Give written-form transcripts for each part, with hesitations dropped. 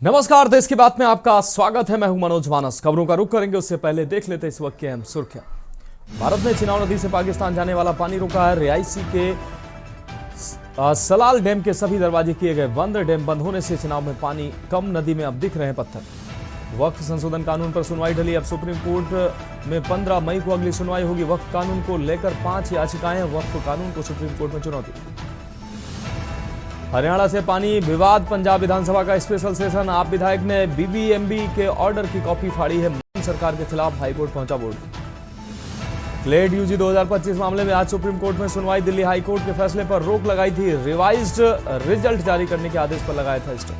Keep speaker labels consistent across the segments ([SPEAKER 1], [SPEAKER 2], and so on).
[SPEAKER 1] नमस्कार, देश की बात में आपका स्वागत है। मैं हूं मनोज मानस। खबरों का रुख करेंगे उससे पहले देख लेते इस वक्त की अहम सुर्खियां। भारत ने चिनाब नदी से पाकिस्तान जाने वाला पानी रोका है। रियासी के सलाल डैम के सभी दरवाजे किए गए बंद। डैम बंद होने से चिनाब में पानी कम, नदी में अब दिख रहे हैं पत्थर। वक्फ संशोधन कानून पर सुनवाई ढली। अब सुप्रीम कोर्ट में 15 मई को अगली सुनवाई होगी। वक्फ कानून को लेकर 5 याचिकाएं। वक्फ कानून को सुप्रीम कोर्ट में चुनौती। हरियाणा से पानी विवाद, पंजाब विधानसभा का स्पेशल सेशन। आप विधायक ने बीबीएमबी के ऑर्डर की कॉपी फाड़ी है। मान सरकार के खिलाफ हाईकोर्ट पहुंचा बोर्ड। क्लेट यूजी 2025 मामले में आज सुप्रीम कोर्ट में सुनवाई। दिल्ली हाईकोर्ट के फैसले पर रोक लगाई थी। रिवाइज्ड रिजल्ट जारी करने के आदेश पर लगाया था स्टे।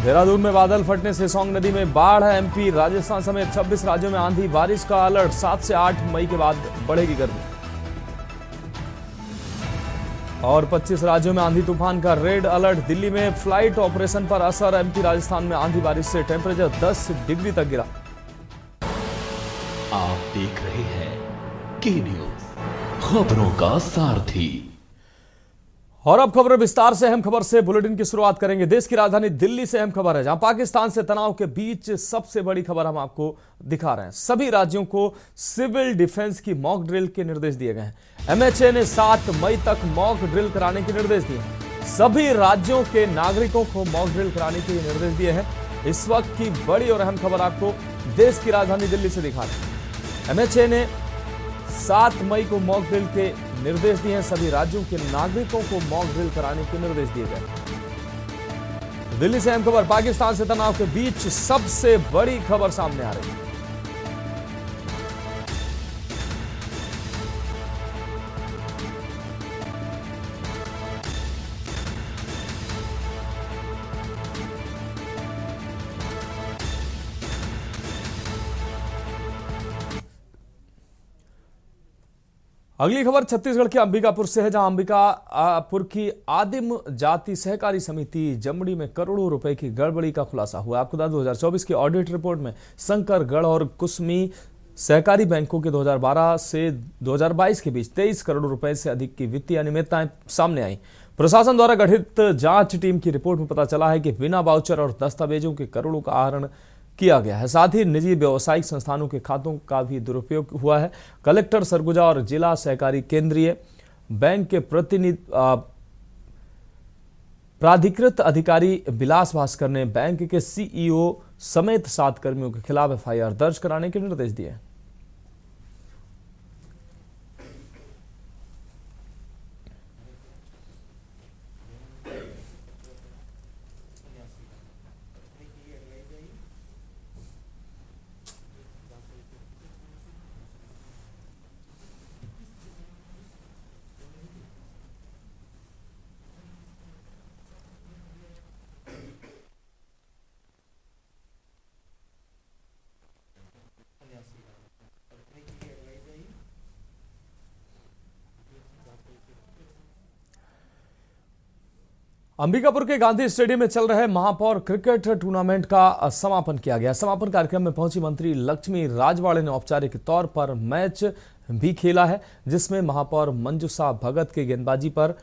[SPEAKER 1] देहरादून में बादल फटने से सौंग नदी में बाढ़ है। एमपी, राजस्थान समेत 26 राज्यों में आंधी बारिश का अलर्ट। 7 से 8 मई के बाद बढ़ेगी गर्मी। और 25 राज्यों में आंधी तूफान का रेड अलर्ट। दिल्ली में फ्लाइट ऑपरेशन पर असर। एमपी, राजस्थान में आंधी बारिश से टेंपरेचर 10 डिग्री तक गिरा।
[SPEAKER 2] आप देख रहे हैं के न्यूज, खबरों का सारथी।
[SPEAKER 1] और अब खबर विस्तार से। अहम खबर से बुलेटिन की शुरुआत करेंगे। देश की राजधानी दिल्ली से अहम खबर है, जहां पाकिस्तान से तनाव के बीच सबसे बड़ी खबर हम आपको दिखा रहे हैं। सभी राज्यों को सिविल डिफेंस की मॉक ड्रिल के निर्देश दिए गए हैं। एमएचए ने 7 मई तक मॉक ड्रिल कराने के निर्देश दिए हैं। सभी राज्यों के नागरिकों को मॉक ड्रिल कराने के निर्देश दिए हैं। इस वक्त की बड़ी और अहम खबर आपको देश की राजधानी दिल्ली से दिखा रहे हैं। एमएचए ने 7 मई को मॉक ड्रिल के निर्देश दिए हैं। सभी राज्यों के नागरिकों को मॉक ड्रिल कराने के निर्देश दिए गए। दिल्ली से अहम खबर। पाकिस्तान से तनाव के बीच सबसे बड़ी खबर सामने आ रही है। अगली खबर छत्तीसगढ़ के अंबिकापुर से है, जहां अंबिकापुर की आदिम जाति सहकारी समिति जमड़ी में करोड़ों रुपए की गड़बड़ी का खुलासा हुआ। आपको बता 2024 की ऑडिट रिपोर्ट में शंकरगढ़ और कुसमी सहकारी बैंकों के 2012 से 2022 के बीच 23 करोड़ रुपए से अधिक की वित्तीय अनियमितताएं सामने आई। प्रशासन द्वारा गठित जांच टीम की रिपोर्ट में पता चला है कि बिना वाउचर और दस्तावेजों के करोड़ों का आहरण किया गया है। साथ ही निजी व्यावसायिक संस्थानों के खातों का भी दुरुपयोग हुआ है। कलेक्टर सरगुजा और जिला सहकारी केंद्रीय बैंक के प्राधिकृत अधिकारी विलास भास्कर ने बैंक के सीईओ समेत 7 कर्मियों के खिलाफ एफआईआर दर्ज कराने के निर्देश दिए। अंबिकापुर के गांधी स्टेडियम में चल रहे महापौर क्रिकेट टूर्नामेंट का समापन किया गया। समापन कार्यक्रम में पहुंची मंत्री लक्ष्मी राजवाड़े ने औपचारिक तौर पर मैच भी खेला है, जिसमें महापौर मंजूषा भगत के गेंदबाजी पर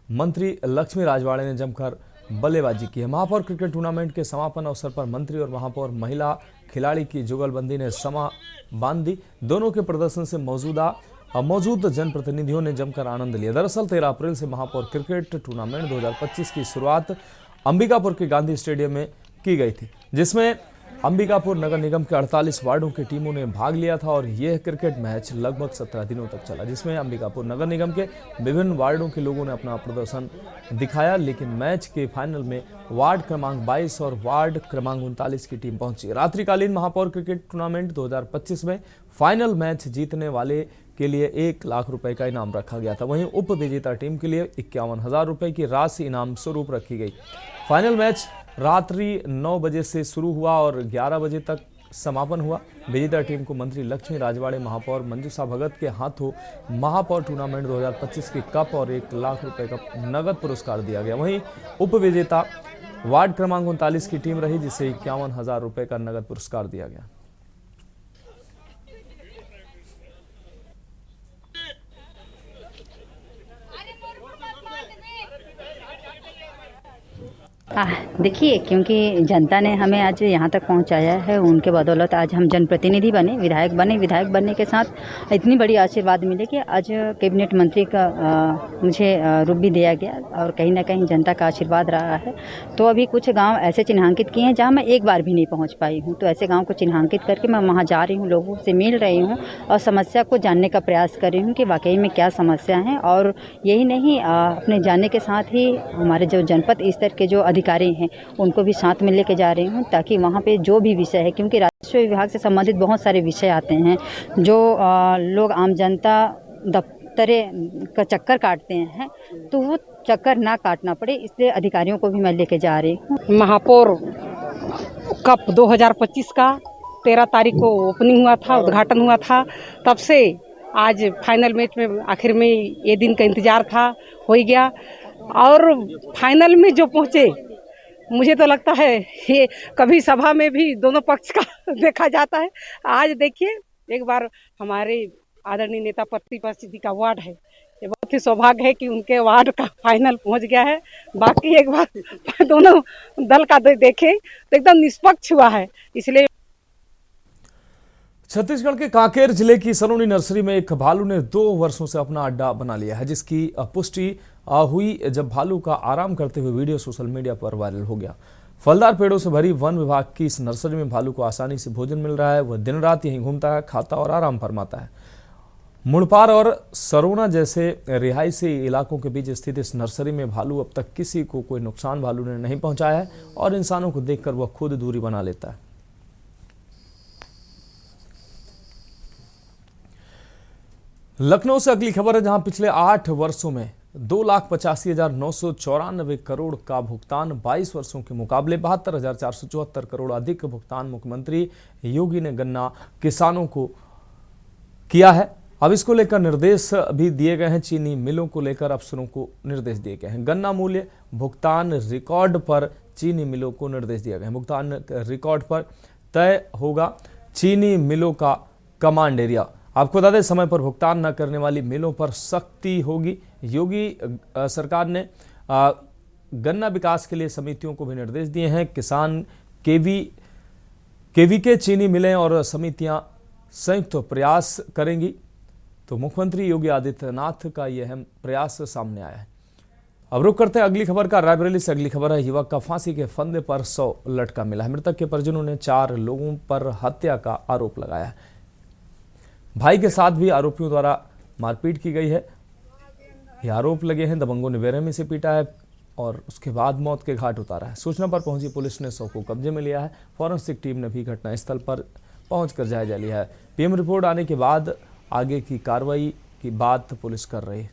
[SPEAKER 1] मंत्री लक्ष्मी राजवाड़े ने जमकर बल्लेबाजी की है। महापौर क्रिकेट टूर्नामेंट के समापन अवसर पर मंत्री और महापौर महिला खिलाड़ी की जुगलबंदी ने समा बांध दी। दोनों के प्रदर्शन से मौजूद जनप्रतिनिधियों ने जमकर आनंद लिया। दरअसल 13 अप्रैल से महापौर क्रिकेट टूर्नामेंट 2025 की शुरुआत अंबिकापुर के गांधी स्टेडियम में की गई थी, जिसमें अंबिकापुर नगर निगम के 48 वार्डों की टीमों ने भाग लिया था। और यह क्रिकेट मैच लगभग 17 दिनों तक चला, जिसमें अंबिकापुर नगर निगम के विभिन्न वार्डों के लोगों ने अपना प्रदर्शन दिखाया। लेकिन मैच के फाइनल में वार्ड क्रमांक 22 और वार्ड क्रमांक 39 की टीम पहुंची। रात्रिकालीन महापौर क्रिकेट टूर्नामेंट 2025 में फाइनल मैच जीतने वाले के लिए 1 लाख रुपए का इनाम रखा गया था। वहीं उप विजेता टीम के लिए 51,000 रुपए की राशि इनाम स्वरूप रखी गई। फाइनल मैच रात्रि 9 बजे से शुरू हुआ और 11 बजे तक समापन हुआ। विजेता टीम को मंत्री लक्ष्मी राजवाड़े, महापौर मंजूषा भगत के हाथों महापौर टूर्नामेंट 2025 के कप और 1 लाख रुपए का नगद पुरस्कार दिया गया। वहीं उप विजेता वार्ड क्रमांक 39 की टीम रही, जिसे 51,000 रुपए का नगद पुरस्कार दिया गया।
[SPEAKER 3] देखिए, क्योंकि जनता ने हमें आज यहाँ तक पहुँचाया है, उनके बदौलत आज हम जनप्रतिनिधि बने, विधायक बने। विधायक बनने के साथ इतनी बड़ी आशीर्वाद मिले कि आज कैबिनेट मंत्री का मुझे रूप भी दिया गया और कहीं ना कहीं जनता का आशीर्वाद रहा है। तो अभी कुछ गांव ऐसे चिन्हांकित किए हैं जहाँ मैं एक बार भी नहीं पहुँच पाई हूँ, तो ऐसे गाँव को चिन्हांकित करके मैं वहाँ जा रही हूँ, लोगों से मिल रही हूँ और समस्या को जानने का प्रयास कर रही हूँ कि वाकई में क्या समस्या है। और यही नहीं, अपने जानने के साथ ही हमारे जो जनपद स्तर के जो अधिकारी हैं उनको भी साथ में लेके जा रही हूँ, ताकि वहाँ पे जो भी विषय है, क्योंकि राजस्व विभाग से संबंधित बहुत सारे विषय आते हैं जो लोग आम जनता दफ्तरे का चक्कर काटते हैं, तो वो चक्कर ना काटना पड़े, इसलिए अधिकारियों को भी मैं लेके जा रही हूँ।
[SPEAKER 4] महापौर कप 2025 का 13 तारीख को ओपनिंग हुआ था, उद्घाटन हुआ था। तब से आज फाइनल मैच में आखिर में ये दिन का इंतजार था, हो ही गया। और फाइनल में जो पहुँचे, मुझे तो लगता है ये कभी सभा में भी दोनों पक्ष का देखा जाता है। आज देखिए, एक बार हमारे आदरणीय नेता प्रतिपक्ष जी का वार्ड है, ये बहुत ही सौभाग्य है कि उनके वार्ड का फाइनल पहुंच गया है। बाकी एक बार दोनों दल का देखें तो एकदम निष्पक्ष हुआ है, इसलिए।
[SPEAKER 1] छत्तीसगढ़ के कांकेर जिले की सरोनी नर्सरी में एक भालू ने 2 वर्षों से अपना अड्डा बना लिया है, जिसकी पुष्टि हुई जब भालू का आराम करते हुए वीडियो सोशल मीडिया पर वायरल हो गया। फलदार पेड़ों से भरी वन विभाग की इस नर्सरी में भालू को आसानी से भोजन मिल रहा है। वह दिन रात यहीं घूमता है, खाता और आराम फरमाता है। मुड़पार और सरोना जैसे रिहायशी इलाकों के बीच स्थित इस नर्सरी में भालू अब तक किसी को कोई नुकसान भालू ने नहीं पहुंचाया है और इंसानों को देखकर वह खुद दूरी बना लेता है। लखनऊ से अगली खबर है, जहां पिछले 8 वर्षों में 2,85,994 करोड़ का भुगतान, 22 वर्षों के मुकाबले 72,474 करोड़ अधिक भुगतान मुख्यमंत्री योगी ने गन्ना किसानों को किया है। अब इसको लेकर निर्देश भी दिए गए हैं। चीनी मिलों को लेकर अफसरों को निर्देश दिए गए हैं। गन्ना मूल्य भुगतान रिकॉर्ड पर चीनी मिलों को निर्देश दिया गया है। भुगतान रिकॉर्ड पर तय होगा चीनी मिलों का कमांड एरिया। आपको बता दें, समय पर भुगतान न करने वाली मिलों पर सख्ती होगी। योगी सरकार ने गन्ना विकास के लिए समितियों को भी निर्देश दिए हैं। किसान केवीके चीनी मिलें और समितियां संयुक्त प्रयास करेंगी। तो मुख्यमंत्री योगी आदित्यनाथ का यह अहम प्रयास सामने आया है। अब रुक करते हैं अगली खबर का। रायबरेली से अगली खबर है, युवक का फांसी के फंदे पर 100 लटका मिला है। मृतक के परिजनों ने 4 लोगों पर हत्या का आरोप लगाया है। भाई के साथ भी आरोपियों द्वारा मारपीट की गई है, ये आरोप लगे हैं। दबंगों ने बेरहमी से पीटा है और उसके बाद मौत के घाट उतारा है। सूचना पर पहुंची पुलिस ने शव को कब्जे में लिया है। फॉरेंसिक टीम ने भी घटनास्थल पर पहुंचकर जायजा लिया है। पीएम रिपोर्ट आने के बाद आगे की कार्रवाई की बात पुलिस कर रही है।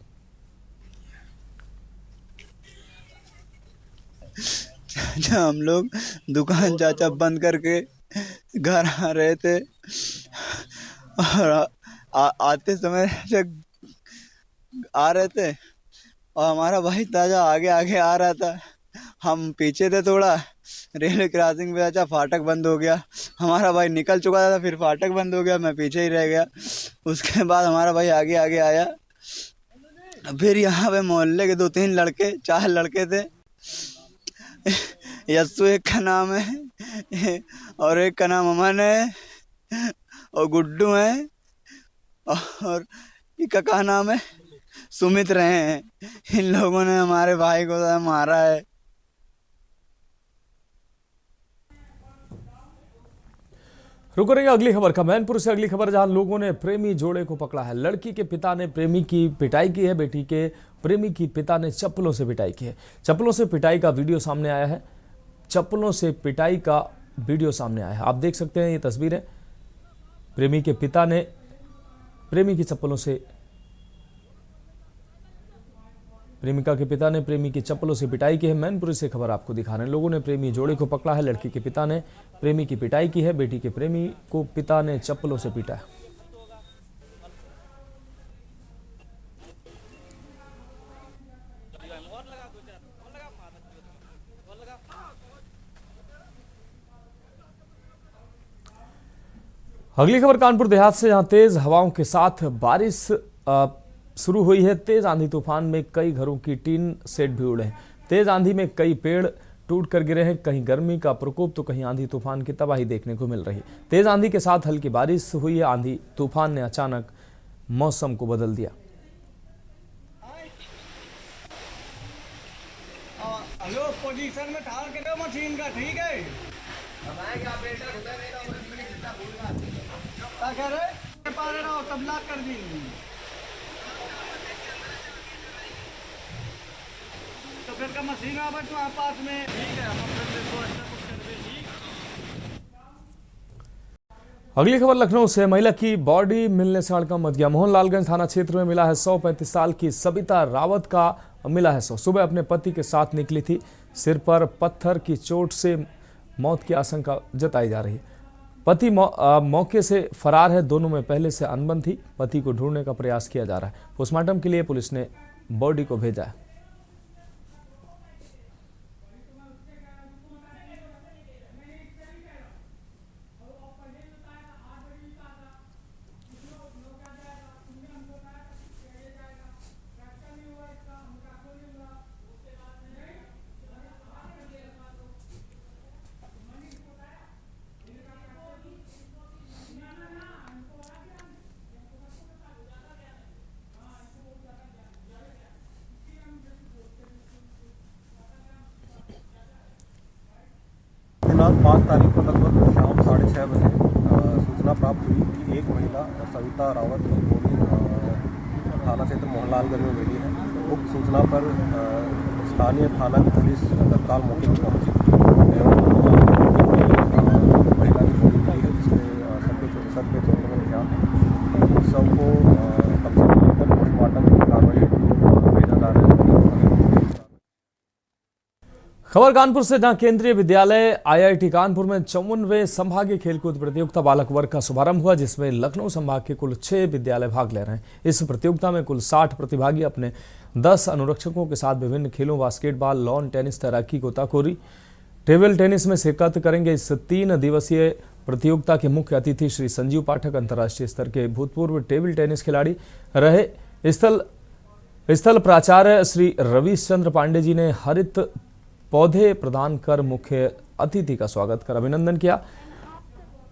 [SPEAKER 5] जब हम लोग दुकान चाचा बंद करके घर आ रहे थे और आते समय जब आ रहे थे और हमारा भाई ताजा आगे आगे आ रहा था, हम पीछे थे थोड़ा। रेलवे क्रॉसिंग पे चाचा फाटक बंद हो गया, हमारा भाई निकल चुका था, फिर फाटक बंद हो गया, मैं पीछे ही रह गया। उसके बाद हमारा भाई आगे आगे आया। फिर यहाँ पे मोहल्ले के 2-3 लड़के 4 लड़के थे। यस्सु एक का नाम है और एक का नाम अमन है और गुड्डू है और एक का नाम है सुमित रहे हैं। इन लोगों ने हमारे भाई को मारा है।
[SPEAKER 1] रुक रही है अगली खबर का। मैनपुर से अगली खबर, जहां लोगों ने प्रेमी जोड़े को पकड़ा है। लड़की के पिता ने प्रेमी की पिटाई की है। बेटी के प्रेमी की पिता ने चप्पलों से पिटाई की है। चप्पलों से पिटाई का वीडियो सामने आया है। चप्पलों से पिटाई का वीडियो सामने आया है। आप देख सकते हैं ये तस्वीरें। प्रेमी के पिता ने प्रेमी की चप्पलों से प्रेमिका के पिता ने प्रेमी की चप्पलों से पिटाई की है। मैनपुरी से खबर आपको दिखा रहे हैं। लोगों ने प्रेमी जोड़े को पकड़ा है। लड़की के पिता ने प्रेमी की पिटाई की है। बेटी के प्रेमी को पिता ने चप्पलों से पीटा है। अगली खबर कानपुर देहात से, जहां तेज हवाओं के साथ बारिश शुरू हुई है। तेज आंधी तूफान में कई घरों की टीन सेट भी उड़े हैं। तेज आंधी में कई पेड़ टूट कर गिरे हैं। कहीं गर्मी का प्रकोप तो कहीं आंधी तूफान की तबाही देखने को मिल रही है। तेज आंधी के साथ हल्की बारिश हुई है। आंधी तूफान ने अचानक मौसम को बदल दिया।
[SPEAKER 6] हेलो, पोजीशन में ठाल के दो मशीन का, ठीक है? क्या कह रहे? पारे रहो, तब लाक कर दी। तो फिर का मशीन आ बट वहाँ पास में, ठीक है? हम फिर इसको अच्छा कुछ कर दे, ठीक?
[SPEAKER 1] अगली खबर लखनऊ से। महिला की बॉडी मिलने से हड़कंप मच गया। मोहनलालगंज थाना क्षेत्र में मिला है 135 साल की सविता रावत का मिला है शव। सुबह अपने पति के साथ निकली थी। सिर पर पत्थर की चोट से मौत की आशंका जताई जा रही है। पति मौके से फरार है। दोनों में पहले से अनबन थी। पति को ढूंढने का प्रयास किया जा रहा है। पोस्टमार्टम के लिए पुलिस ने बॉडी को भेजा है।
[SPEAKER 7] दिनांक 5 तारीख को लगभग शाम 6:30 बजे सूचना प्राप्त हुई कि एक महिला सविता रावत की बॉडी थाना क्षेत्र मोहनलालगंज में मिली है। उक्त सूचना पर स्थानीय थाना की पुलिस तत्काल मौके पर पहुंची एवं महिला की बॉडी मिली है, जिसमें सर पे चोटों का निशान है। उस सब को कब्जे में लेकर पोस्टमार्टम की कार्रवाई भेजा जा रहा है।
[SPEAKER 1] खबर कानपुर से, जहां केंद्रीय विद्यालय आईआईटी कानपुर में 54वें संभागीय खेलकूद प्रतियोगिता बालक वर्ग का शुभारंभ हुआ, जिसमें लखनऊ संभाग के कुल 6 विद्यालय भाग ले रहे हैं। इस प्रतियोगिता में कुल 60 प्रतिभागी अपने 10 अनुरक्षकों के साथ विभिन्न खेलों बास्केटबॉल, लॉन टेनिस, तैराकी, गोताखोरी, टेबल टेनिस में शिरकत करेंगे। इस 3 दिवसीय प्रतियोगिता के मुख्य अतिथि श्री संजीव पाठक अंतर्राष्ट्रीय स्तर के भूतपूर्व टेबल टेनिस खिलाड़ी रहे। स्थल प्राचार्य श्री रवीश चंद्र पांडे जी ने हरित पौधे प्रदान कर मुख्य अतिथि का स्वागत कर अभिनंदन किया।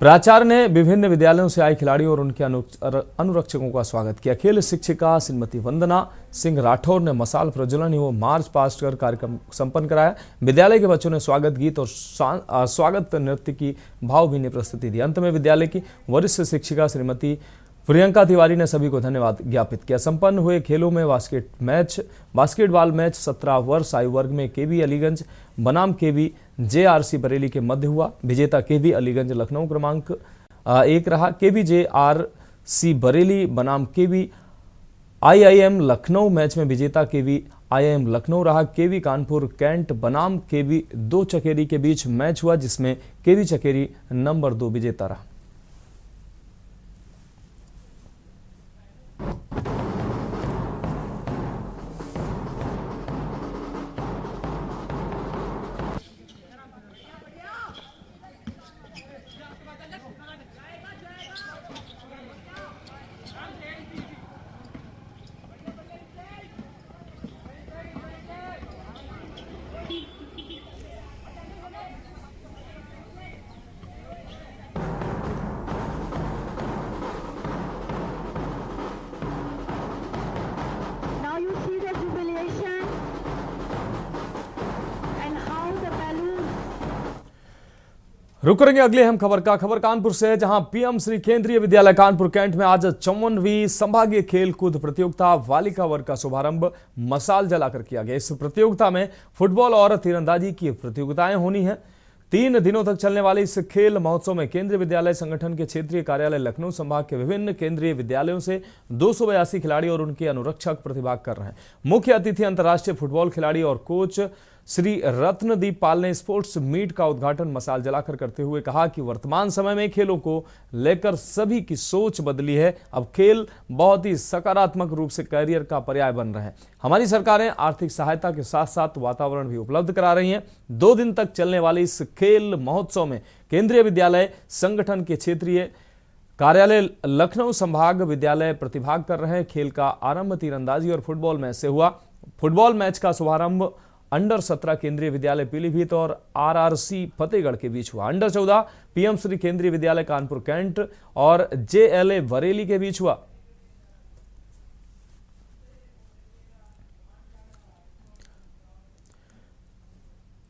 [SPEAKER 1] प्राचार्य ने विभिन्न विद्यालयों से आए खिलाड़ियों और उनके अनुरक्षकों का स्वागत किया। खेल शिक्षिका श्रीमती वंदना सिंह राठौर ने मसाल प्रज्वलन एवं मार्च पास्ट कर कार्यक्रम संपन्न कराया। विद्यालय के बच्चों ने स्वागत गीत और स्वागत नृत्य की भावभीनी प्रस्तुति दी। अंत में विद्यालय की वरिष्ठ शिक्षिका श्रीमती प्रियंका तिवारी ने सभी को धन्यवाद ज्ञापित किया। संपन्न हुए खेलों में बास्केटबॉल मैच 17 वर्ष आयु वर्ग में केवी अलीगंज बनाम केवी जेआरसी बरेली के मध्य हुआ। विजेता केवी अलीगंज लखनऊ क्रमांक 1 रहा। केवी जेआरसी बरेली बनाम केवी आईआईएम लखनऊ मैच में विजेता केवी आईआईएम लखनऊ रहा। केवी कानपुर कैंट बनाम केवी 2 चकेरी के बीच मैच हुआ, जिसमें केवी चकेरी नंबर 2 विजेता रहा। रुक करेंगे अगले अहम खबर कानपुर से, जहां पीएम श्री केंद्रीय विद्यालय कानपुर कैंट में आज 54वीं संभागीय खेल कूद प्रतियोगिता बालिका वर्ग का शुभारंभ मसाल जलाकर किया गया। इस प्रतियोगिता में फुटबॉल और तीरंदाजी की प्रतियोगिताएं होनी है। 3 दिनों तक चलने वाले इस खेल महोत्सव में केंद्रीय विद्यालय संगठन के क्षेत्रीय कार्यालय लखनऊ संभाग के विभिन्न केंद्रीय विद्यालयों से 282 खिलाड़ी और उनके अनुरक्षक प्रतिभाग कर रहे हैं। मुख्य अतिथि अंतर्राष्ट्रीय फुटबॉल खिलाड़ी और कोच श्री रत्नदीप पाल ने स्पोर्ट्स मीट का उद्घाटन मसाल जलाकर करते हुए कहा कि वर्तमान समय में खेलों को लेकर सभी की सोच बदली है। अब खेल बहुत ही सकारात्मक रूप से करियर का पर्याय बन रहे हैं। हमारी सरकारें आर्थिक सहायता के साथ साथ वातावरण भी उपलब्ध करा रही हैं। 2 दिन तक चलने वाले इस खेल महोत्सव में केंद्रीय विद्यालय संगठन के क्षेत्रीय कार्यालय लखनऊ संभाग विद्यालय प्रतिभाग कर रहे हैं। खेल का आरंभ तीरंदाजी और फुटबॉल मैच से हुआ। फुटबॉल मैच का शुभारंभ अंडर 17 केंद्रीय विद्यालय पीलीभीत और आरआरसी फतेहगढ़ के बीच हुआ। अंडर 14 पीएम श्री केंद्रीय विद्यालय कानपुर कैंट और जेएलए बरेली के बीच हुआ।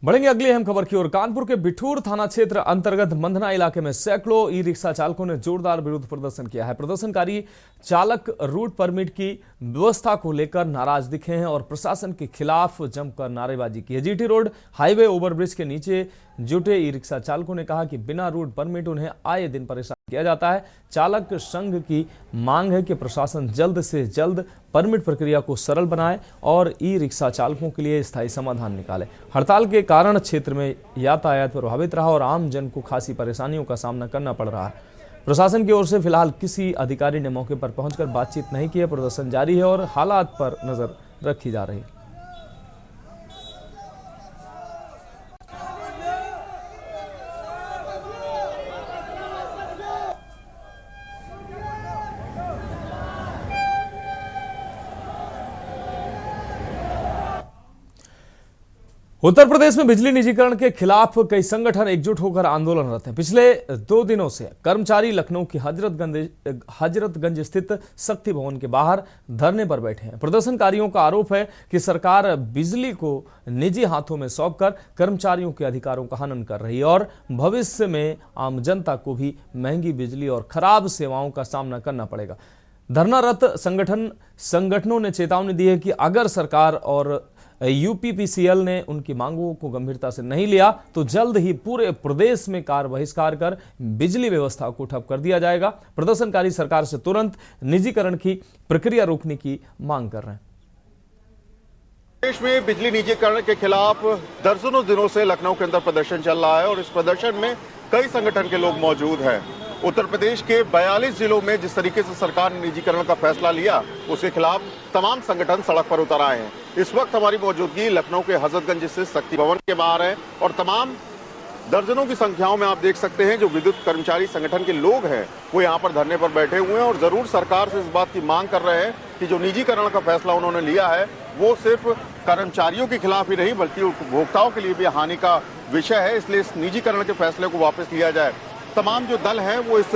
[SPEAKER 1] बढ़ेंगे अगली अहम खबर की ओर। कानपुर के बिठूर थाना क्षेत्र अंतर्गत मंधना इलाके में सैकड़ों ई रिक्शा चालकों ने जोरदार विरोध प्रदर्शन किया है। प्रदर्शनकारी चालक रूट परमिट की व्यवस्था को लेकर नाराज दिखे हैं और प्रशासन के खिलाफ जमकर नारेबाजी की है। जीटी रोड हाईवे ओवरब्रिज के नीचे जुटे ई रिक्शा चालकों ने कहा कि बिना रूट परमिट उन्हें आए दिन परेशान किया जाता है। चालक संघ की मांग है कि प्रशासन जल्द से जल्द परमिट प्रक्रिया को सरल बनाए और ई रिक्शा चालकों के लिए स्थायी समाधान निकाले। हड़ताल के कारण क्षेत्र में यातायात प्रभावित रहा और आम जन को खासी परेशानियों का सामना करना पड़ रहा है। प्रशासन की ओर से फिलहाल किसी अधिकारी ने मौके पर पहुंचकर बातचीत नहीं की है। प्रदर्शन जारी है और हालात पर नजर रखी जा रही है। उत्तर प्रदेश में बिजली निजीकरण के खिलाफ कई संगठन एकजुट होकर आंदोलनरत हैं। पिछले 2 दिनों से कर्मचारी लखनऊ की हजरतगंज स्थित शक्ति भवन के बाहर धरने पर बैठे हैं। प्रदर्शनकारियों का आरोप है कि सरकार बिजली को निजी हाथों में सौंपकर कर्मचारियों के अधिकारों का हनन कर रही है और भविष्य में आम जनता को भी महंगी बिजली और खराब सेवाओं का सामना करना पड़ेगा। धरनारत संगठनों ने चेतावनी दी है कि अगर सरकार और यूपीपीसीएल ने उनकी मांगों को गंभीरता से नहीं लिया तो जल्द ही पूरे प्रदेश में कार बहिष्कार कर बिजली व्यवस्था को ठप कर दिया जाएगा। प्रदर्शनकारी सरकार से तुरंत निजीकरण की प्रक्रिया रोकने की मांग कर रहे हैं।
[SPEAKER 8] देश में बिजली निजीकरण के खिलाफ दर्जनों दिनों से लखनऊ के अंदर प्रदर्शन चल रहा है और इस प्रदर्शन में कई संगठन के लोग मौजूद हैं। उत्तर प्रदेश के 42 जिलों में जिस तरीके से सरकार ने निजीकरण का फैसला लिया उसके खिलाफ तमाम संगठन सड़क पर उतर आए हैं। इस वक्त हमारी मौजूदगी लखनऊ के हजरतगंज स्थित शक्ति भवन के बाहर है और तमाम दर्जनों की संख्याओं में आप देख सकते हैं जो विद्युत कर्मचारी संगठन के लोग हैं वो यहाँ पर धरने पर बैठे हुए हैं और जरूर सरकार से इस बात की मांग कर रहे हैं कि जो निजीकरण का फैसला उन्होंने लिया है वो सिर्फ कर्मचारियों के खिलाफ ही नहीं बल्कि उपभोक्ताओं के लिए भी हानि का विषय है। इसलिए इस निजीकरण के फैसले को वापस लिया जाए। तमाम जो दल हैं वो इस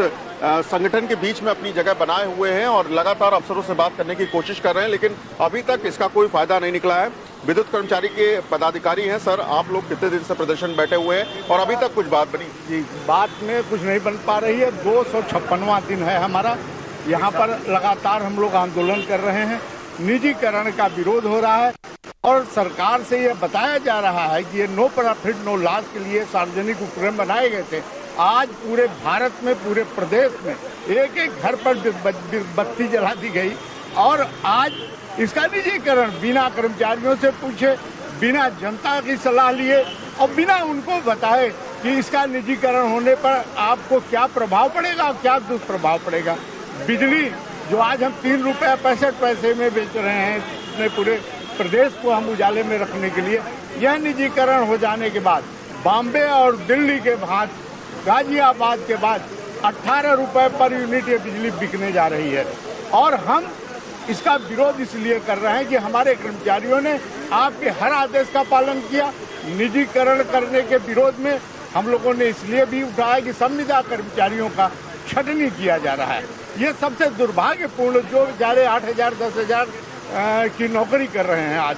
[SPEAKER 8] संगठन के बीच में अपनी जगह बनाए हुए हैं और लगातार अफसरों से बात करने की कोशिश कर रहे हैं, लेकिन अभी तक इसका कोई फायदा नहीं निकला है। विद्युत कर्मचारी के पदाधिकारी हैं। सर, आप लोग कितने दिन से प्रदर्शन बैठे हुए हैं और अभी तक कुछ बात बनी?
[SPEAKER 9] जी, बात में कुछ नहीं बन पा रही है। 256वां दिन है हमारा। यहाँ पर लगातार हम लोग आंदोलन कर रहे हैं। निजीकरण का विरोध हो रहा है और सरकार से ये बताया जा रहा है कि ये नो प्रॉफिट नो लॉस के लिए सार्वजनिक उपक्रम बनाए गए थे। आज पूरे भारत में, पूरे प्रदेश में एक एक घर पर बत्ती जला दी गई और आज इसका निजीकरण बिना कर्मचारियों से पूछे, बिना जनता की सलाह लिए और बिना उनको बताए कि इसका निजीकरण होने पर आपको क्या प्रभाव पड़ेगा और क्या दुष्प्रभाव पड़ेगा। बिजली जो आज हम 3 रुपये 65 पैसे में बेच रहे हैं अपने पूरे प्रदेश को हम उजाले में रखने के लिए, यह निजीकरण हो जाने के बाद बॉम्बे और दिल्ली के बाद, गाजियाबाद के बाद 18 रुपये पर यूनिट ये बिजली बिकने जा रही है और हम इसका विरोध इसलिए कर रहे हैं कि हमारे कर्मचारियों ने आपके हर आदेश का पालन किया। निजीकरण करने के विरोध में हम लोगों ने इसलिए भी उठाया कि संविदा कर्मचारियों का छटनी किया जा रहा है। ये सबसे दुर्भाग्यपूर्ण, जो बेचारे 8,000 10,000 की नौकरी कर रहे हैं आज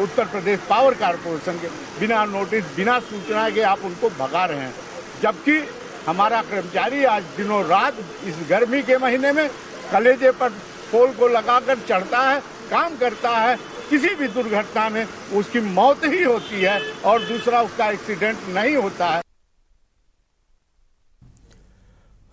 [SPEAKER 9] उत्तर प्रदेश पावर कारपोरेशन के, बिना नोटिस, बिना सूचना के आप उनको भगा रहे हैं। जबकि हमारा कर्मचारी आज दिनों रात इस गर्मी के महीने में कलेजे पर पोल को लगाकर चढ़ता है, काम करता है। किसी भी दुर्घटना में उसकी मौत ही होती है और दूसरा उसका एक्सीडेंट नहीं होता है।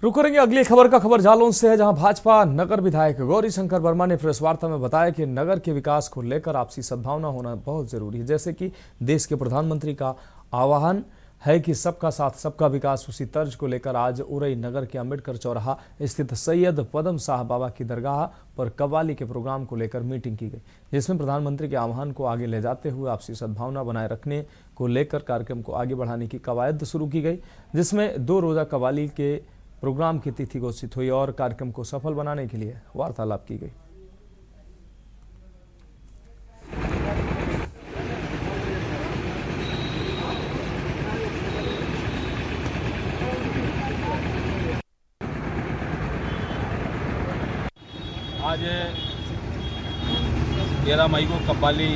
[SPEAKER 1] रुक करेंगे अगली खबर का। खबर जालौन से है, जहां भाजपा नगर विधायक गौरी शंकर वर्मा ने प्रेस वार्ता में बताया कि नगर के विकास को लेकर आपसी सद्भावना होना बहुत जरूरी है। जैसे कि देश के प्रधानमंत्री का आह्वान है कि सबका साथ सबका विकास, उसी तर्ज को लेकर आज उरई नगर के अंबेडकर चौराहा स्थित सैयद पदम शाह बाबा की दरगाह पर कव्वाली के प्रोग्राम को लेकर मीटिंग की गई, जिसमें प्रधानमंत्री के आह्वान को आगे ले जाते हुए आपसी सद्भावना बनाए रखने को लेकर कार्यक्रम को आगे बढ़ाने की कवायद शुरू की गई, जिसमें 2 रोजा कव्वाली के प्रोग्राम की तिथि घोषित हुई और कार्यक्रम को सफल बनाने के लिए वार्तालाप की गई।
[SPEAKER 10] आज 13 मई को कव्वाली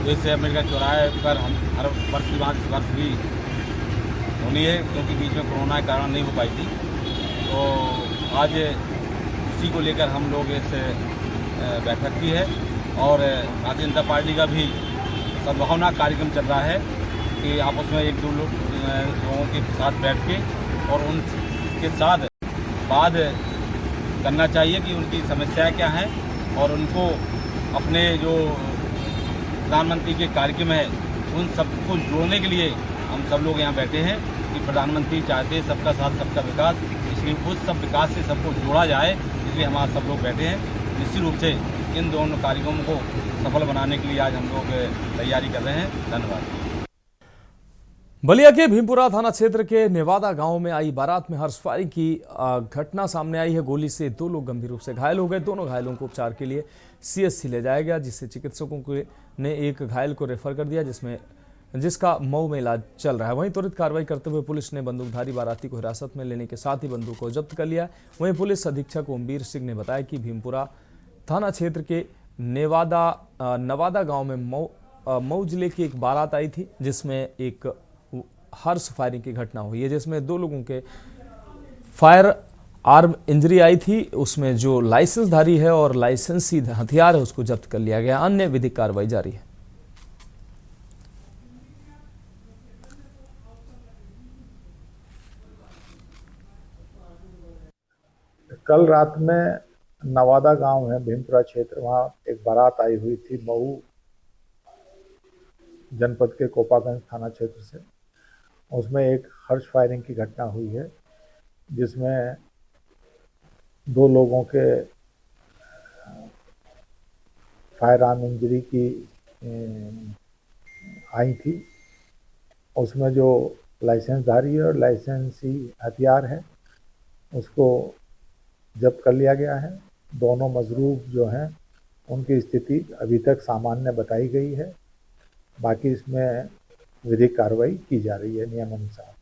[SPEAKER 10] जैसे अमेरिका चौराहे पर हम हर वर्ष की बात इस वर्ष भी होनी है, क्योंकि बीच में कोरोना के कारण नहीं हो पाई थी। तो आज इसी को लेकर हम लोग इस बैठक की है और भारतीय जनता पार्टी का भी सद्भावना कार्यक्रम चल रहा है कि आपस में एक दो लोगों के साथ बैठ के और उनके साथ बात करना चाहिए कि उनकी समस्याएं क्या हैं और उनको अपने जो प्रधानमंत्री के कार्यक्रम है उन सबको जोड़ने के लिए हम सब लोग यहाँ बैठे हैं कि प्रधानमंत्री चाहते हैं सबका साथ सबका विकास, इसलिए उस सब विकास से सबको जोड़ा जाए, इसलिए हमारे सब लोग बैठे हैं। निश्चित रूप से इन दोनों कार्यक्रमों को सफल बनाने के लिए आज हम लोग तैयारी कर रहे हैं। धन्यवाद।
[SPEAKER 1] बलिया के भीमपुरा थाना क्षेत्र के नेवादा गांव में आई बारात में हर्ष फायरिंग की घटना सामने आई है। गोली से 2 लोग गंभीर रूप से घायल हो गए। दोनों घायलों को उपचार के लिए सीएससी ले जाया गया, जिससे चिकित्सकों ने एक घायल को रेफर कर दिया, जिसका मऊ में इलाज चल रहा है। वहीं त्वरित कार्रवाई करते हुए पुलिस ने बंदूकधारी बाराती को हिरासत में लेने के साथ ही बंदूक को जब्त कर लिया। वहीं पुलिस अधीक्षक ओमवीर सिंह ने बताया कि भीमपुरा थाना क्षेत्र के नवादा गाँव में मऊ जिले की एक बारात आई थी, जिसमें एक हर्ष फायरिंग की घटना हुई है, जिसमें 2 लोगों के फायर आर्म इंजरी आई थी। उसमें जो लाइसेंसधारी है और लाइसेंसी हथियार है उसको जब्त कर लिया गया। अन्य विधिक कार्रवाई जारी है।
[SPEAKER 11] कल रात में नवादा गांव है भीमपुरा क्षेत्र, वहाँ एक बारात आई हुई थी मऊ जनपद के कोपागंज थाना क्षेत्र से। उसमें एक हर्ष फायरिंग की घटना हुई है, जिसमें 2 लोगों के फायर आर्म इंजरी की आई थी। उसमें जो लाइसेंसधारी और लाइसेंसी हथियार है उसको जब्त कर लिया गया है। दोनों मजरूब जो हैं उनकी स्थिति अभी तक सामान्य बताई गई है। बाकी इसमें विधिक कार्रवाई की जा रही है नियमानुसार।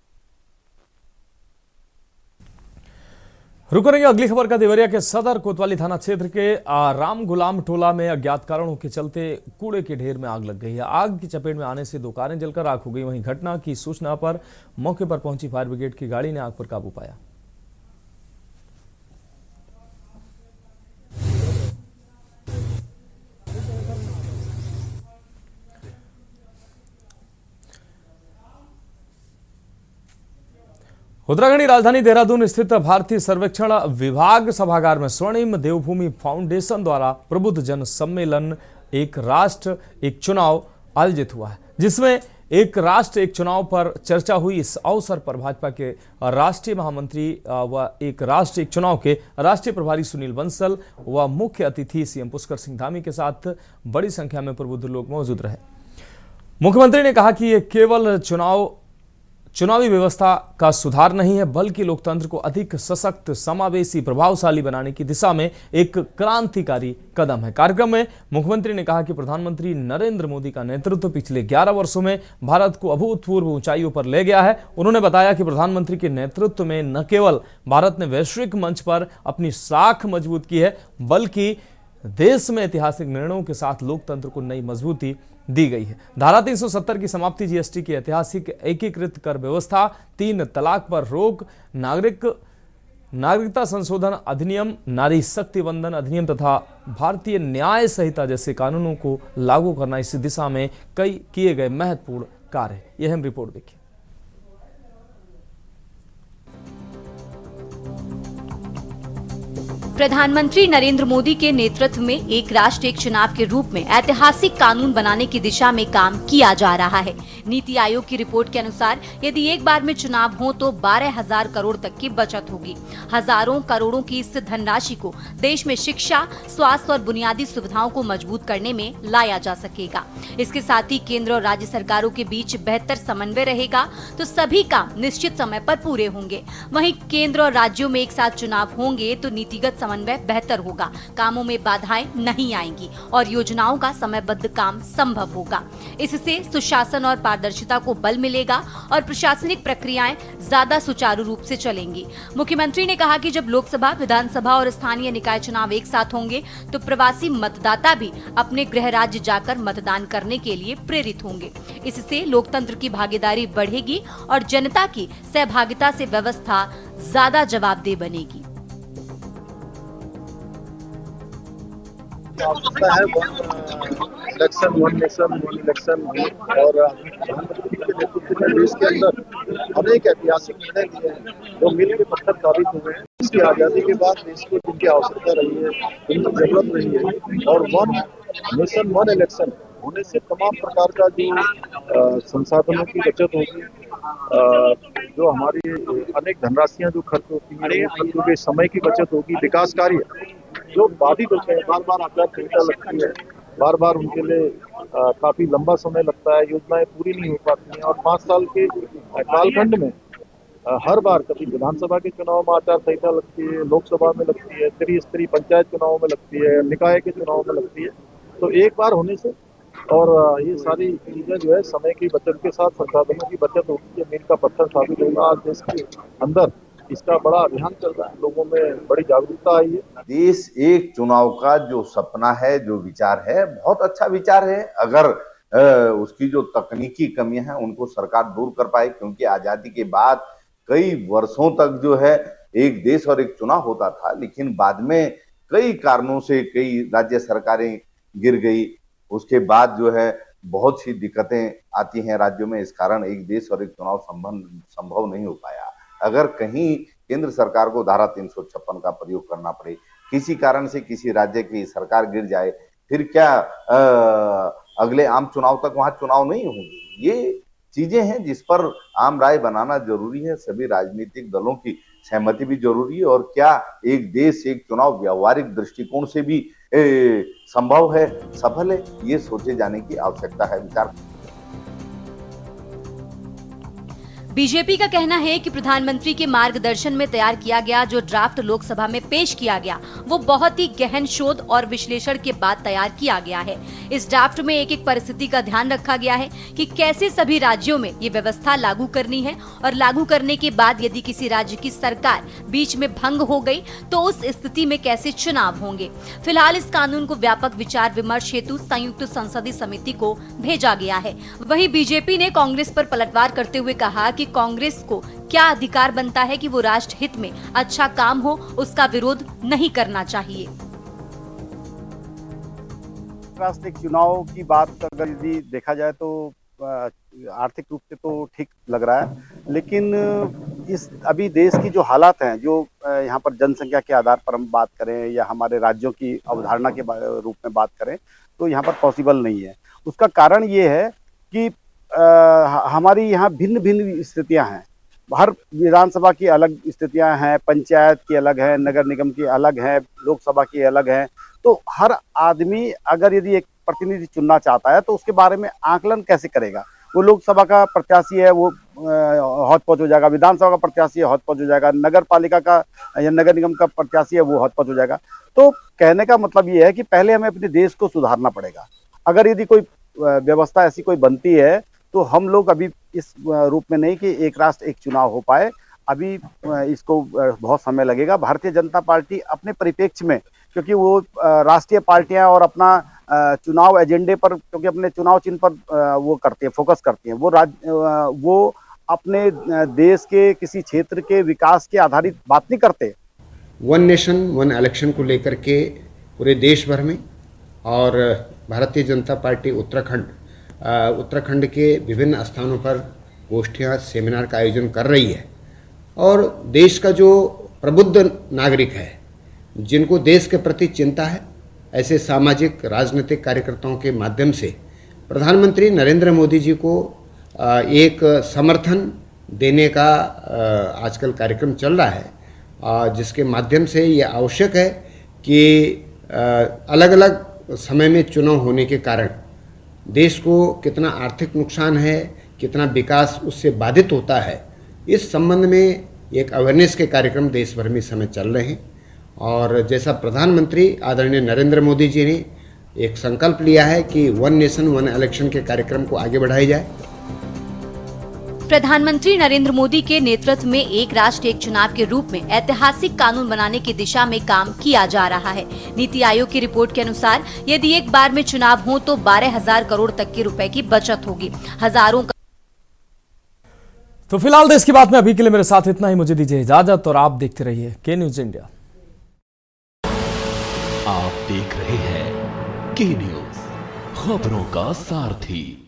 [SPEAKER 1] रुक करेंगे अगली खबर का। देवरिया के सदर कोतवाली थाना क्षेत्र के राम गुलाम टोला में अज्ञात कारणों के चलते कूड़े के ढेर में आग लग गई है। आग की चपेट में आने से 2 कारें जलकर राख हो गई। वहीं घटना की सूचना पर मौके पर पहुंची फायर ब्रिगेड की गाड़ी ने आग पर काबू पाया। उत्तराखंड की राजधानी देहरादून स्थित भारतीय सर्वेक्षण विभाग सभागार में स्वर्णिम देवभूमि फाउंडेशन द्वारा प्रबुद्ध जन सम्मेलन एक राष्ट्र एक चुनाव आयोजित हुआ है, जिसमें एक राष्ट्र एक चुनाव पर चर्चा हुई। इस अवसर पर भाजपा के राष्ट्रीय महामंत्री व एक राष्ट्र एक चुनाव के राष्ट्रीय प्रभारी सुनील बंसल व मुख्य अतिथि सीएम पुष्कर सिंह धामी के साथ बड़ी संख्या में प्रबुद्ध लोग मौजूद रहे। मुख्यमंत्री ने कहा कि ये केवल चुनावी व्यवस्था का सुधार नहीं है, बल्कि लोकतंत्र को अधिक सशक्त, समावेशी, प्रभावशाली बनाने की दिशा में एक क्रांतिकारी कदम है। कार्यक्रम में मुख्यमंत्री ने कहा कि प्रधानमंत्री नरेंद्र मोदी का नेतृत्व पिछले 11 वर्षों में भारत को अभूतपूर्व ऊंचाइयों पर ले गया है। उन्होंने बताया कि प्रधानमंत्री के नेतृत्व में न केवल भारत ने वैश्विक मंच पर अपनी साख मजबूत की है, बल्कि देश में ऐतिहासिक निर्णयों के साथ लोकतंत्र को नई मजबूती दी गई है। धारा 370 की समाप्ति, जीएसटी की ऐतिहासिक एकीकृत कर व्यवस्था, 3 तलाक पर रोक, नागरिकता संशोधन अधिनियम, नारी शक्ति वंदन अधिनियम तथा भारतीय न्याय संहिता जैसे कानूनों को लागू करना, इस दिशा में कई किए गए महत्वपूर्ण कार्य। यह हम रिपोर्ट देखिए।
[SPEAKER 12] प्रधानमंत्री नरेंद्र मोदी के नेतृत्व में एक राष्ट्र एक चुनाव के रूप में ऐतिहासिक कानून बनाने की दिशा में काम किया जा रहा है। नीति आयोग की रिपोर्ट के अनुसार यदि एक बार में चुनाव हो तो 12,000 करोड़ तक की बचत होगी। हजारों करोड़ों की इस धनराशि को देश में शिक्षा, स्वास्थ्य और बुनियादी सुविधाओं को मजबूत करने में लाया जा सकेगा। इसके साथ ही केंद्र और राज्य सरकारों के बीच बेहतर समन्वय रहेगा तो सभी काम निश्चित समय पर पूरे होंगे। वहीं केंद्र और राज्यों में एक साथ चुनाव होंगे तो नीतिगत समन्वय बेहतर होगा, कामों में बाधाएं नहीं आएंगी और योजनाओं का समयबद्ध काम संभव होगा। इससे सुशासन और पारदर्शिता को बल मिलेगा और प्रशासनिक प्रक्रियाएं ज्यादा सुचारू रूप से चलेंगी। मुख्यमंत्री ने कहा कि जब लोकसभा, विधानसभा और स्थानीय निकाय चुनाव एक साथ होंगे तो प्रवासी मतदाता भी अपने गृह राज्य जाकर मतदान करने के लिए प्रेरित होंगे। इससे लोकतंत्र की भागीदारी बढ़ेगी और जनता की सहभागिता से व्यवस्था ज्यादा जवाबदेह बनेगी।
[SPEAKER 13] Election one nation one election और प्रधानमंत्री के नेतृत्व में देश के अंदर अनेक ऐतिहासिक निर्णय लिए हैं जो मील के पत्थर साबित हुए हैं। इसकी आज़ादी के बाद देश को जिनकी आवश्यकता रही है, जिनकी जरूरत रही है, और वन नेशन वन इलेक्शन होने से तमाम प्रकार का जो संसाधनों की बचत होगी, जो हमारी अनेक धनराशियां जो खर्च होती हैं, खर्चों के समय की बचत होगी, विकास कार्य जो बाधित होते हैं, बार बार आचार संहिता लगती है, बार बार उनके लिए काफी लंबा समय लगता है, योजनाएं पूरी नहीं हो पाती हैं और 5 साल के कालखंड में हर बार कभी विधानसभा के चुनाव में आचार संहिता लगती है, लोकसभा में लगती है, त्रिस्तरीय पंचायत चुनाव में लगती है, निकाय के चुनाव में लगती है। तो एक बार होने से और ये सारी चीजें जो है समय की बचत के साथ संसाधनों की बचत होगी, ये मील का पत्थर साबित होगा। आज देश के अंदर इसका बड़ा अभियान चल रहा है, लोगों में बड़ी जागरूकता आई है।
[SPEAKER 14] देश एक चुनाव का जो सपना है, जो विचार है, बहुत अच्छा विचार है। अगर उसकी जो तकनीकी कमियां हैं उनको सरकार दूर कर पाए, क्योंकि आजादी के बाद कई वर्षों तक जो है एक देश और एक चुनाव होता था, लेकिन बाद में कई कारणों से कई राज्य सरकारें गिर गई। उसके बाद जो है बहुत सी दिक्कतें आती हैं राज्यों में, इस कारण एक देश और एक चुनाव संभव नहीं हो पाया। अगर कहीं केंद्र सरकार को धारा 356 का प्रयोग करना पड़े, किसी कारण से किसी राज्य की सरकार गिर जाए, फिर क्या अगले आम चुनाव तक वहां चुनाव नहीं होंगे? ये चीजें हैं जिस पर आम राय बनाना जरूरी है, सभी राजनीतिक दलों की सहमति भी जरूरी है। और क्या एक देश एक चुनाव व्यावहारिक दृष्टिकोण से भी संभव है, सफल है, ये सोचे जाने की आवश्यकता है। विचार
[SPEAKER 12] बीजेपी का कहना है कि प्रधानमंत्री के मार्गदर्शन में तैयार किया गया जो ड्राफ्ट लोकसभा में पेश किया गया वो बहुत ही गहन शोध और विश्लेषण के बाद तैयार किया गया है। इस ड्राफ्ट में एक एक परिस्थिति का ध्यान रखा गया है कि कैसे सभी राज्यों में ये व्यवस्था लागू करनी है और लागू करने के बाद यदि किसी राज्य की सरकार बीच में भंग हो गई तो उस स्थिति में कैसे चुनाव होंगे। फिलहाल इस कानून को व्यापक विचार विमर्श हेतु संयुक्त संसदीय समिति को भेजा गया है। वहीं बीजेपी ने कांग्रेस पर पलटवार करते हुए कहा कि कांग्रेस को क्या अधिकार बनता है कि वो राष्ट्र हित में अच्छा काम हो, उसका विरोध नहीं करना चाहिए।
[SPEAKER 15] राष्ट्रीय चुनाव की बात अगर यदि देखा जाए तो आर्थिक रूप से तो ठीक लग रहा है, लेकिन इस अभी देश की जो हालात हैं, जो यहाँ पर जनसंख्या के आधार पर हम बात करें या हमारे राज्यों की अवधारणा के रूप में बात करें तो यहाँ पर पॉसिबल नहीं है। उसका कारण ये है कि हमारी यहाँ भिन्न भिन्न स्थितियाँ हैं। हर विधानसभा की अलग स्थितियाँ हैं, पंचायत की अलग है, नगर निगम की अलग है, लोकसभा की अलग है। तो हर आदमी अगर यदि एक प्रतिनिधि चुनना चाहता है तो उसके बारे में आकलन कैसे करेगा? वो लोकसभा का प्रत्याशी है वो हौच पौच हो जाएगा, विधानसभा का प्रत्याशी है हौच पौच हो जाएगा, नगर पालिका का या नगर निगम का प्रत्याशी है वो हौच पौच हो जाएगा। तो कहने का मतलब ये है कि पहले हमें अपने देश को सुधारना पड़ेगा। अगर यदि कोई व्यवस्था ऐसी कोई बनती है तो हम लोग अभी इस रूप में नहीं कि एक राष्ट्र एक चुनाव हो पाए, अभी इसको बहुत समय लगेगा। भारतीय जनता पार्टी अपने परिप्रेक्ष्य में, क्योंकि वो राष्ट्रीय पार्टियां और अपना चुनाव एजेंडे पर, क्योंकि अपने चुनाव चिन्ह पर वो करती है, फोकस करती हैं, वो अपने देश के किसी क्षेत्र के विकास के आधारित बात नहीं करते।
[SPEAKER 16] वन नेशन वन इलेक्शन को लेकर के पूरे देश भर में और भारतीय जनता पार्टी उत्तराखंड के विभिन्न स्थानों पर गोष्ठियाँ सेमिनार का आयोजन कर रही है। और देश का जो प्रबुद्ध नागरिक है, जिनको देश के प्रति चिंता है, ऐसे सामाजिक राजनीतिक कार्यकर्ताओं के माध्यम से प्रधानमंत्री नरेंद्र मोदी जी को एक समर्थन देने का आजकल कार्यक्रम चल रहा है, जिसके माध्यम से ये आवश्यक है कि अलग अलग समय में चुनाव होने के कारण देश को कितना आर्थिक नुकसान है, कितना विकास उससे बाधित होता है, इस संबंध में एक अवेयरनेस के कार्यक्रम देश भर में इस समय चल रहे हैं। और जैसा प्रधानमंत्री आदरणीय नरेंद्र मोदी जी ने एक संकल्प लिया है कि वन नेशन वन इलेक्शन के कार्यक्रम को आगे बढ़ाया जाए।
[SPEAKER 12] प्रधानमंत्री नरेंद्र मोदी के नेतृत्व में एक राष्ट्र एक चुनाव के रूप में ऐतिहासिक कानून बनाने की दिशा में काम किया जा रहा है। नीति आयोग की रिपोर्ट के अनुसार यदि एक बार में चुनाव हो तो 12,000 करोड़ तक के रुपए की बचत होगी। हजारों
[SPEAKER 1] तो फिलहाल देश की बात में अभी के लिए मेरे साथ इतना ही। मुझे दीजिए इजाजत और आप देखते रहिए के न्यूज इंडिया।
[SPEAKER 2] आप देख रहे हैं के न्यूज, खबरों का सारथी।